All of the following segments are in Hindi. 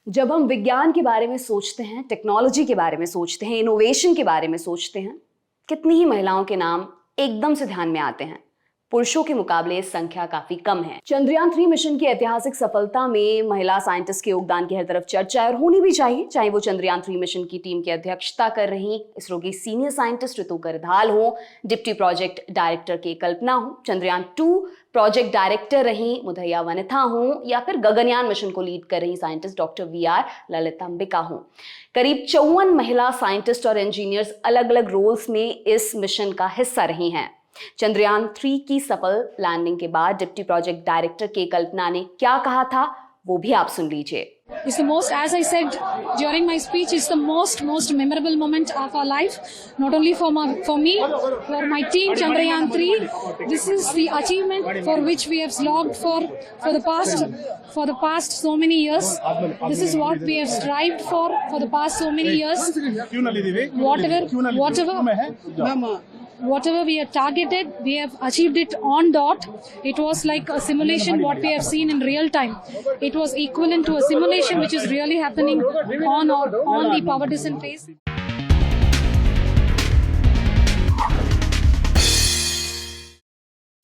जब हम विज्ञान के बारे में सोचते हैं, टेक्नोलॉजी के बारे में सोचते हैं, इनोवेशन के बारे में सोचते हैं, कितनी ही महिलाओं के नाम एकदम से ध्यान में आते हैं। पुरुषों के मुकाबले इस संख्या काफी कम है। चंद्रयान 3 मिशन की ऐतिहासिक सफलता में महिला साइंटिस्ट के योगदान की हर तरफ चर्चा है और होनी भी चाहिए, चाहे वो चंद्रयान 3 मिशन की टीम की अध्यक्षता कर रही इसरो की सीनियर साइंटिस्ट ऋतु करधाल हो, डिप्टी प्रोजेक्ट डायरेक्टर के कल्पना हो, चंद्रयान 2 प्रोजेक्ट डायरेक्टर रही मुदैया वनिथा हो या फिर गगनयान मिशन को लीड कर रही साइंटिस्ट डॉक्टर VR ललितांबिका हो। करीब 54 महिला साइंटिस्ट और इंजीनियर्स अलग अलग रोल्स में इस मिशन का हिस्सा रही हैं। चंद्रयान 3 की सफल लैंडिंग के बाद डिप्टी प्रोजेक्ट डायरेक्टर के कल्पना ने क्या कहा था, वो भी आप सुन लीजिए। It's the most, as I said during my speech, it's the most memorable moment of our life. Not only for me, for my team, Chandrayaan 3. This is the achievement for which we have slogged for the past so many years. This is what we have strived for the past so many years. Whatever we have targeted, we have achieved it on dot. It was like a simulation what we have seen in real time. It was equivalent to a simulation which is really happening on the power descent phase.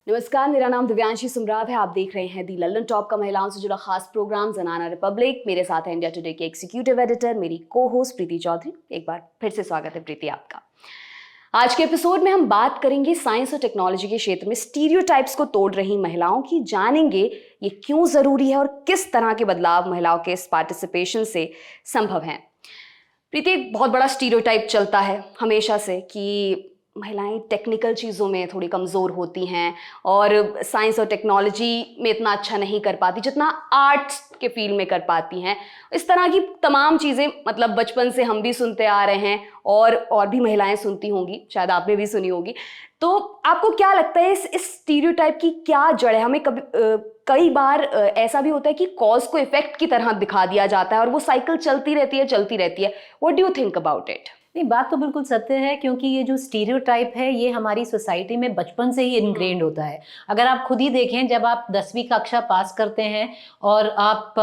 नमस्कार, मेरा नाम दिव्यांशी सुमराव है। आप देख रहे हैं दी लल्लन टॉप का महिलाओं से जुड़ा खास प्रोग्राम ज़नाना रिपब्लिक। मेरे साथ है इंडिया टुडे के एग्जीक्यूटिव एडिटर, मेरी को होस्ट प्रीति चौधरी। एक बार फिर से स्वागत है प्रीति आपका। आज के एपिसोड में हम बात करेंगे साइंस और टेक्नोलॉजी के क्षेत्र में स्टीरियोटाइप्स को तोड़ रही महिलाओं की। जानेंगे ये क्यों जरूरी है और किस तरह के बदलाव महिलाओं के इस पार्टिसिपेशन से संभव हैं। प्रीति, एक बहुत बड़ा स्टीरियोटाइप चलता है हमेशा से कि महिलाएं टेक्निकल चीज़ों में थोड़ी कमज़ोर होती हैं और साइंस और टेक्नोलॉजी में इतना अच्छा नहीं कर पाती जितना आर्ट्स के फील्ड में कर पाती हैं। इस तरह की तमाम चीज़ें मतलब बचपन से हम भी सुनते आ रहे हैं और भी महिलाएं सुनती होंगी, शायद आपने भी सुनी होगी। तो आपको क्या लगता है इस स्टीरियोटाइप की क्या जड़ है? हमें कई बार ऐसा भी होता है कि कॉज को इफेक्ट की तरह दिखा दिया जाता है और वो साइकिल चलती रहती है। What do you think about it? नहीं, बात तो बिल्कुल सत्य है, क्योंकि ये जो स्टीरियोटाइप है ये हमारी सोसाइटी में बचपन से ही इनग्रेन्ड होता है। अगर आप खुद ही देखें, जब आप 10वीं कक्षा पास करते हैं और आप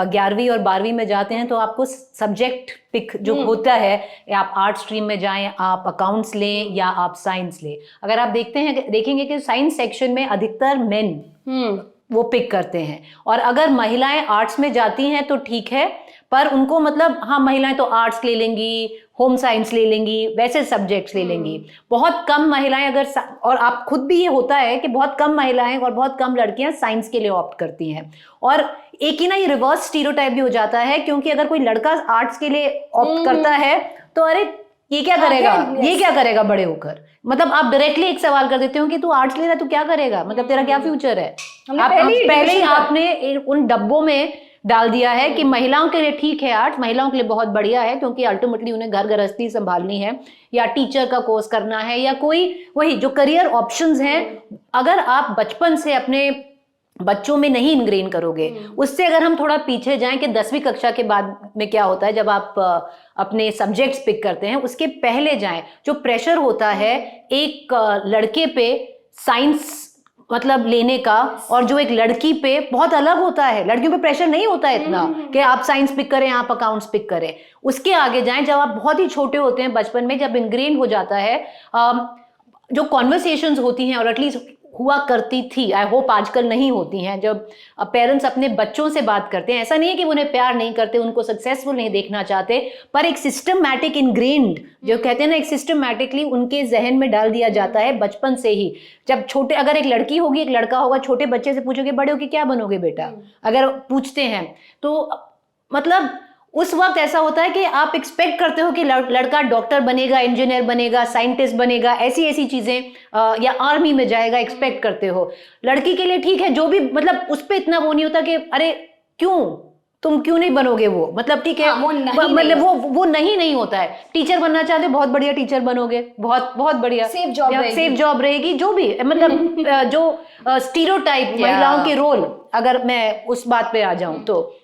11वीं और 12वीं में जाते हैं तो आपको सब्जेक्ट पिक जो होता है, या आप आर्ट स्ट्रीम में जाएं, आप अकाउंट्स लें या आप साइंस लें। अगर आप देखेंगे कि साइंस सेक्शन में अधिकतर मेन वो पिक करते हैं, और अगर महिलाएं आर्ट्स में जाती हैं तो ठीक है, पर उनको मतलब हाँ, महिलाएं तो आर्ट्स ले लेंगी, होम साइंस ले लेंगी, वैसे सब्जेक्ट्स ले लेंगी। बहुत कम महिलाएं और आप खुद भी ये होता है कि बहुत कम महिलाएं और बहुत कम लड़कियां साइंस के लिए ऑप्ट करती हैं। और एक ही ना, ये रिवर्स स्टीरियोटाइप भी हो जाता है, क्योंकि अगर कोई लड़का आर्ट्स के लिए ऑप्ट करता है तो अरे ये क्या करेगा बड़े होकर। मतलब आप डायरेक्टली एक सवाल कर देते हो कि तू आर्ट्स ले रहा है, तू क्या करेगा, मतलब तेरा क्या फ्यूचर है। पहले ही आपने उन डब्बों में डाल दिया है कि महिलाओं के लिए ठीक है आर्ट्स, महिलाओं के लिए बहुत बढ़िया है, क्योंकि अल्टीमेटली उन्हें घर गृहस्थी संभालनी है या टीचर का कोर्स करना है या कोई वही जो करियर ऑप्शंस हैं। अगर आप बचपन से अपने बच्चों में नहीं इनग्रेन करोगे, उससे अगर हम थोड़ा पीछे जाएं कि 10वीं कक्षा के बाद में क्या होता है, जब आप अपने सब्जेक्ट्स पिक करते हैं, उसके पहले जाएं, जो प्रेशर होता है एक लड़के पे साइंस मतलब लेने का और जो एक लड़की पे बहुत अलग होता है। लड़कियों पे प्रेशर नहीं होता है इतना कि आप साइंस पिक करें, आप अकाउंट्स पिक करें। उसके आगे जाएं, जब आप बहुत ही छोटे होते हैं, बचपन में जब इनग्रेन हो जाता है, जो कॉन्वर्सेशंस होती हैं, और एटलीस्ट हुआ करती थी, आई होप आजकल नहीं होती हैं, जब पेरेंट्स अपने बच्चों से बात करते हैं, ऐसा नहीं है कि वो उन्हें प्यार नहीं करते, उनको सक्सेसफुल नहीं देखना चाहते, पर एक सिस्टमैटिक इनग्रेन्ड जो कहते हैं ना, एक सिस्टमैटिकली उनके जहन में डाल दिया जाता है बचपन से ही। जब छोटे, अगर एक लड़की होगी एक लड़का होगा, छोटे बच्चे से पूछोगे बड़े होके क्या बनोगे बेटा, अगर पूछते हैं तो मतलब उस वक्त ऐसा होता है कि आप एक्सपेक्ट करते हो कि लड़का डॉक्टर बनेगा, इंजीनियर बनेगा, साइंटिस्ट बनेगा, ऐसी चीजें, या आर्मी में जाएगा, एक्सपेक्ट करते हो। लड़की के लिए ठीक है, जो भी मतलब उस पर इतना वो नहीं होता कि अरे तुम क्यों नहीं बनोगे वो, मतलब ठीक है, मतलब वो नहीं होता है। टीचर बनना चाहते हो, बहुत बढ़िया टीचर बनोगे, बहुत बढ़िया, सेफ जॉब रहेगी, जो भी मतलब जो स्टीरियोटाइप महिलाओं के रोल, अगर मैं उस बात पे आ जाऊं तो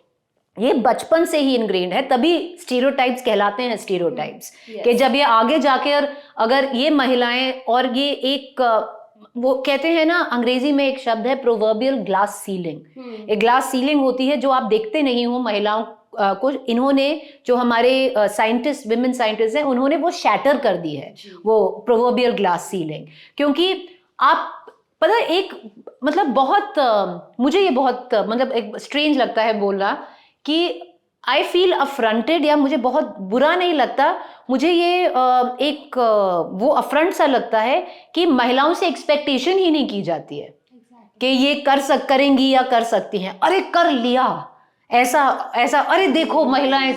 ये बचपन से ही इनग्रेन्ड है, तभी स्टीरियोटाइप्स कहलाते हैं स्टीरियोटाइप्स। कि जब ये आगे जाके अगर ये महिलाएं, और ये एक वो कहते हैं ना, अंग्रेजी में एक शब्द है प्रोवर्बियल ग्लास सीलिंग। एक ग्लास सीलिंग होती है जो आप देखते नहीं हो महिलाओं को इन्होंने, जो हमारे साइंटिस्ट, विमेन साइंटिस्ट हैं, उन्होंने वो शैटर कर दी है, वो प्रोवर्बियल ग्लास सीलिंग। क्योंकि आप पता एक मतलब बहुत मुझे ये बहुत मतलब एक स्ट्रेंज लगता है बोलना कि आई फील अफ्रंटेड, या मुझे बहुत बुरा नहीं लगता, मुझे ये एक वो अफ्रंट सा लगता है कि महिलाओं से एक्सपेक्टेशन ही नहीं की जाती है कि ये करेंगी या कर सकती हैं। अरे कर लिया, ऐसा ऐसा, अरे देखो महिलाएं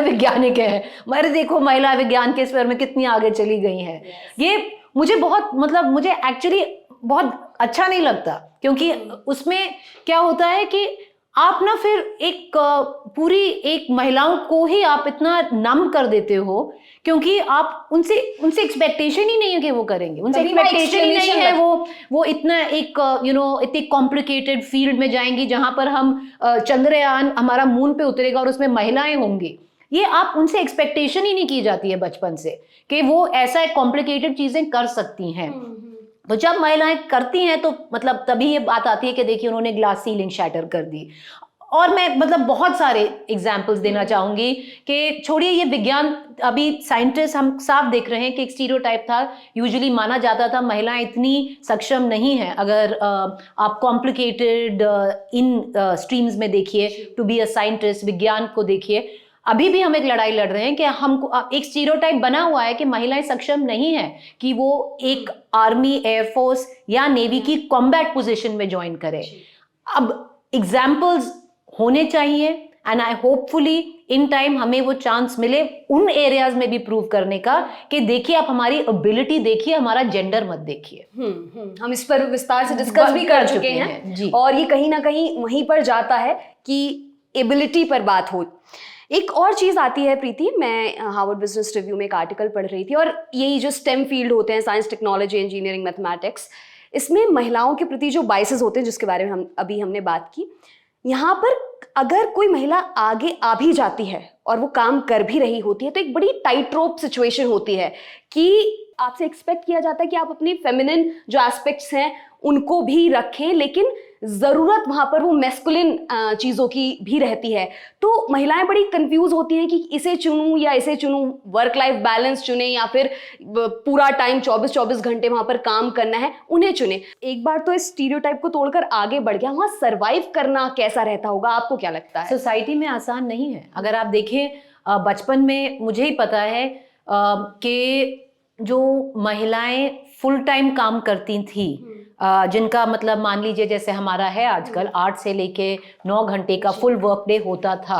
वैज्ञानिक हैं, अरे देखो महिला विज्ञान के स्फीयर में कितनी आगे चली गई हैं। ये मुझे बहुत मतलब मुझे एक्चुअली बहुत अच्छा नहीं लगता, क्योंकि उसमें क्या होता है कि आप ना फिर एक पूरी एक महिलाओं को ही आप इतना नम कर देते हो, क्योंकि आप उनसे एक्सपेक्टेशन ही नहीं है कि वो करेंगे, उनसे एक्सपेक्टेशन ही नहीं है वो इतना एक इतनी कॉम्प्लिकेटेड फील्ड में जाएंगी जहां पर हम चंद्रयान हमारा मून पे उतरेगा और उसमें महिलाएं होंगी। ये आप उनसे एक्सपेक्टेशन ही नहीं की जाती है बचपन से कि वो ऐसा कॉम्प्लिकेटेड चीजें कर सकती हैं। तो जब महिलाएं करती हैं तो मतलब तभी ये बात आती है कि देखिए उन्होंने ग्लास सीलिंग शैटर कर दी। और मैं मतलब बहुत सारे एग्जाम्पल्स देना चाहूंगी कि छोड़िए ये विज्ञान, अभी साइंटिस्ट हम साफ देख रहे हैं कि एक स्टीरियोटाइप था, यूजुअली माना जाता था महिलाएं इतनी सक्षम नहीं है। अगर आप कॉम्प्लिकेटेड इन स्ट्रीम्स में देखिए, टू बी अ साइंटिस्ट, विज्ञान को देखिए, अभी भी हम एक लड़ाई लड़ रहे हैं कि हमको एक स्टीरियोटाइप बना हुआ है कि महिलाएं सक्षम नहीं है कि वो एक आर्मी, एयरफोर्स या नेवी की कॉम्बैट पोजीशन में ज्वाइन करें। अब एग्जाम्पल्स होने चाहिए and I hopefully in time हमें वो चांस मिले उन एरियाज में भी प्रूव करने का कि देखिए आप हमारी एबिलिटी देखिए, हमारा जेंडर मत देखिए। हम इस पर विस्तार से डिस्कस भी कर चुके हैं जी। और ये कहीं ना कहीं वहीं पर जाता है कि एबिलिटी पर बात हो। एक और चीज़ आती है प्रीति, मैं हार्वर्ड बिजनेस रिव्यू में एक आर्टिकल पढ़ रही थी और यही जो स्टेम फील्ड होते हैं, साइंस, टेक्नोलॉजी, इंजीनियरिंग, मैथमेटिक्स, इसमें महिलाओं के प्रति जो बाइसेस होते हैं जिसके बारे में हमने बात की, यहाँ पर अगर कोई महिला आगे आ भी जाती है और वो काम कर भी रही होती है तो एक बड़ी टाइट रोप सिचुएशन होती है कि आपसे एक्सपेक्ट किया जाता है कि आप अपनी फेमिनिन जो एस्पेक्ट्स हैं उनको भी रखें, लेकिन ज़रूरत वहाँ पर वो मैस्कुलिन चीज़ों की भी रहती है। तो महिलाएं बड़ी कंफ्यूज होती हैं कि इसे चुनूं या इसे चुनूं, वर्क लाइफ बैलेंस चुने या फिर पूरा टाइम 24-24 घंटे वहाँ पर काम करना है, उन्हें चुने। एक बार तो इस स्टीरियोटाइप को तोड़कर आगे बढ़ गया, वहाँ सर्वाइव करना कैसा रहता होगा, आपको क्या लगता है? सोसाइटी में आसान नहीं है। अगर आप देखें बचपन में मुझे ही पता है कि जो महिलाएं फुल टाइम काम करती थी, जिनका मतलब मान लीजिए जैसे हमारा है आजकल 8 से लेके 9 घंटे का फुल वर्क डे होता था।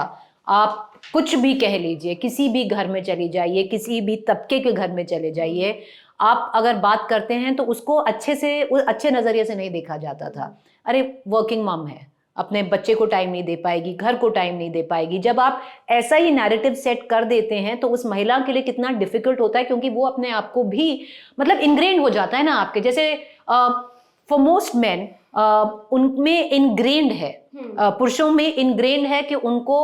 आप कुछ भी कह लीजिए, किसी भी घर में चले जाइए, किसी भी तबके के घर में चले जाइए, आप अगर बात करते हैं तो उसको अच्छे नज़रिए से नहीं देखा जाता था। अरे वर्किंग मॉम है, अपने बच्चे को टाइम नहीं दे पाएगी, घर को टाइम नहीं दे पाएगी। जब आप ऐसा ही नैरेटिव सेट कर देते हैं तो उस महिला के लिए कितना डिफिकल्ट होता है, क्योंकि वो अपने आप को भी मतलब इनग्रेन हो जाता है ना आपके जैसे। फॉर मोस्ट मैन उनमें इनग्रेन्ड है, पुरुषों में इनग्रेन्ड है कि उनको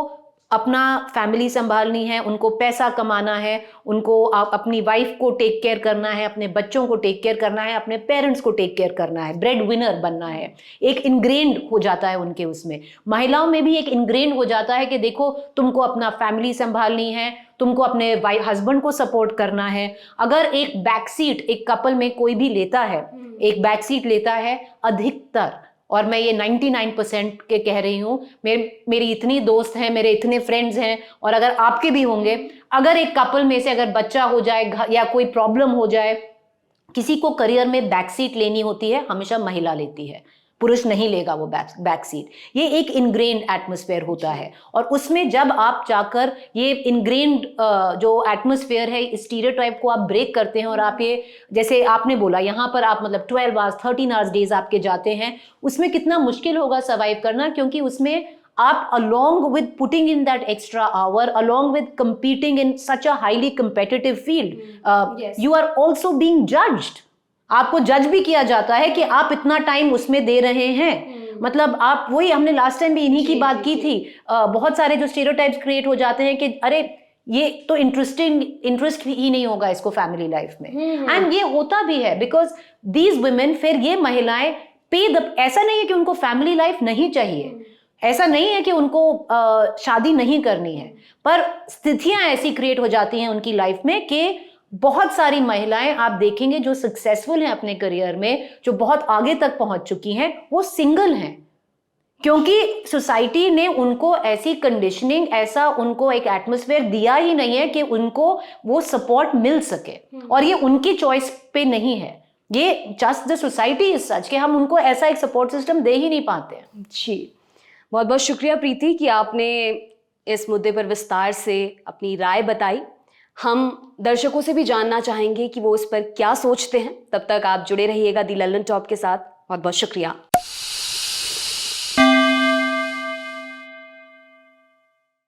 अपना फैमिली संभालनी है, उनको पैसा कमाना है, उनको अपनी वाइफ को टेक केयर करना है, अपने बच्चों को टेक केयर करना है, अपने पेरेंट्स को टेक केयर करना है, ब्रेड विनर बनना है। एक इनग्रेन्ड हो जाता है उनके उसमें। महिलाओं में भी एक इनग्रेन्ड हो जाता है कि देखो तुमको अपना फैमिली संभालनी है, तुमको अपने हस्बैंड को सपोर्ट करना है। अगर एक बैक सीट एक कपल में कोई भी लेता है, एक बैक सीट लेता है अधिकतर, और मैं ये 99% के कह रही हूँ, मेरी इतनी दोस्त हैं, मेरे इतने फ्रेंड्स हैं, और अगर आपके भी होंगे, अगर एक कपल में से अगर बच्चा हो जाए या कोई प्रॉब्लम हो जाए, किसी को करियर में बैक सीट लेनी होती है, हमेशा महिला लेती है, पुरुष नहीं लेगा वो बैक सीट। ये एक इनग्रेन्ड एटमॉस्फेयर होता है, और उसमें जब आप जाकर ये इनग्रेन्ड जो एटमॉस्फेयर है, स्टीरियोटाइप को आप ब्रेक करते हैं, और आप ये जैसे आपने बोला यहाँ पर आप मतलब 12 आवर्स 13 आवर्स डेज आपके जाते हैं, उसमें कितना मुश्किल होगा सर्वाइव करना, क्योंकि उसमें आप along with putting in that extra hour, along with competing in such a highly competitive field, Yes. you are also being judged. आपको जज भी किया जाता है कि आप इतना टाइम उसमें दे रहे हैं। मतलब आप वही, हमने लास्ट टाइम भी इन्हीं की बात की थी, बहुत सारे जो स्टीरियोटाइप्स क्रिएट हो जाते हैं कि अरे ये तो इंटरेस्ट ही नहीं होगा इसको फैमिली लाइफ में। एंड ये होता भी है बिकॉज दीज वुमेन, फिर ये महिलाएं ऐसा नहीं है कि उनको फैमिली लाइफ नहीं चाहिए, ऐसा नहीं है कि उनको शादी नहीं करनी है, पर स्थितियां ऐसी क्रिएट हो जाती हैं उनकी लाइफ में कि बहुत सारी महिलाएं आप देखेंगे जो सक्सेसफुल हैं अपने करियर में, जो बहुत आगे तक पहुंच चुकी हैं, वो सिंगल हैं, क्योंकि सोसाइटी ने उनको ऐसी कंडीशनिंग, ऐसा उनको एक एटमॉस्फेयर दिया ही नहीं है कि उनको वो सपोर्ट मिल सके। और ये उनकी चॉइस पे नहीं है, ये just the society is such कि हम उनको ऐसा एक सपोर्ट सिस्टम दे ही नहीं पाते हैं। जी, बहुत बहुत शुक्रिया प्रीति कि आपने इस मुद्दे पर विस्तार से अपनी राय बताई। हम दर्शकों से भी जानना चाहेंगे कि वो इस पर क्या सोचते हैं। तब तक आप जुड़े रहिएगा दी लल्लन टॉप के साथ। बहुत बहुत शुक्रिया।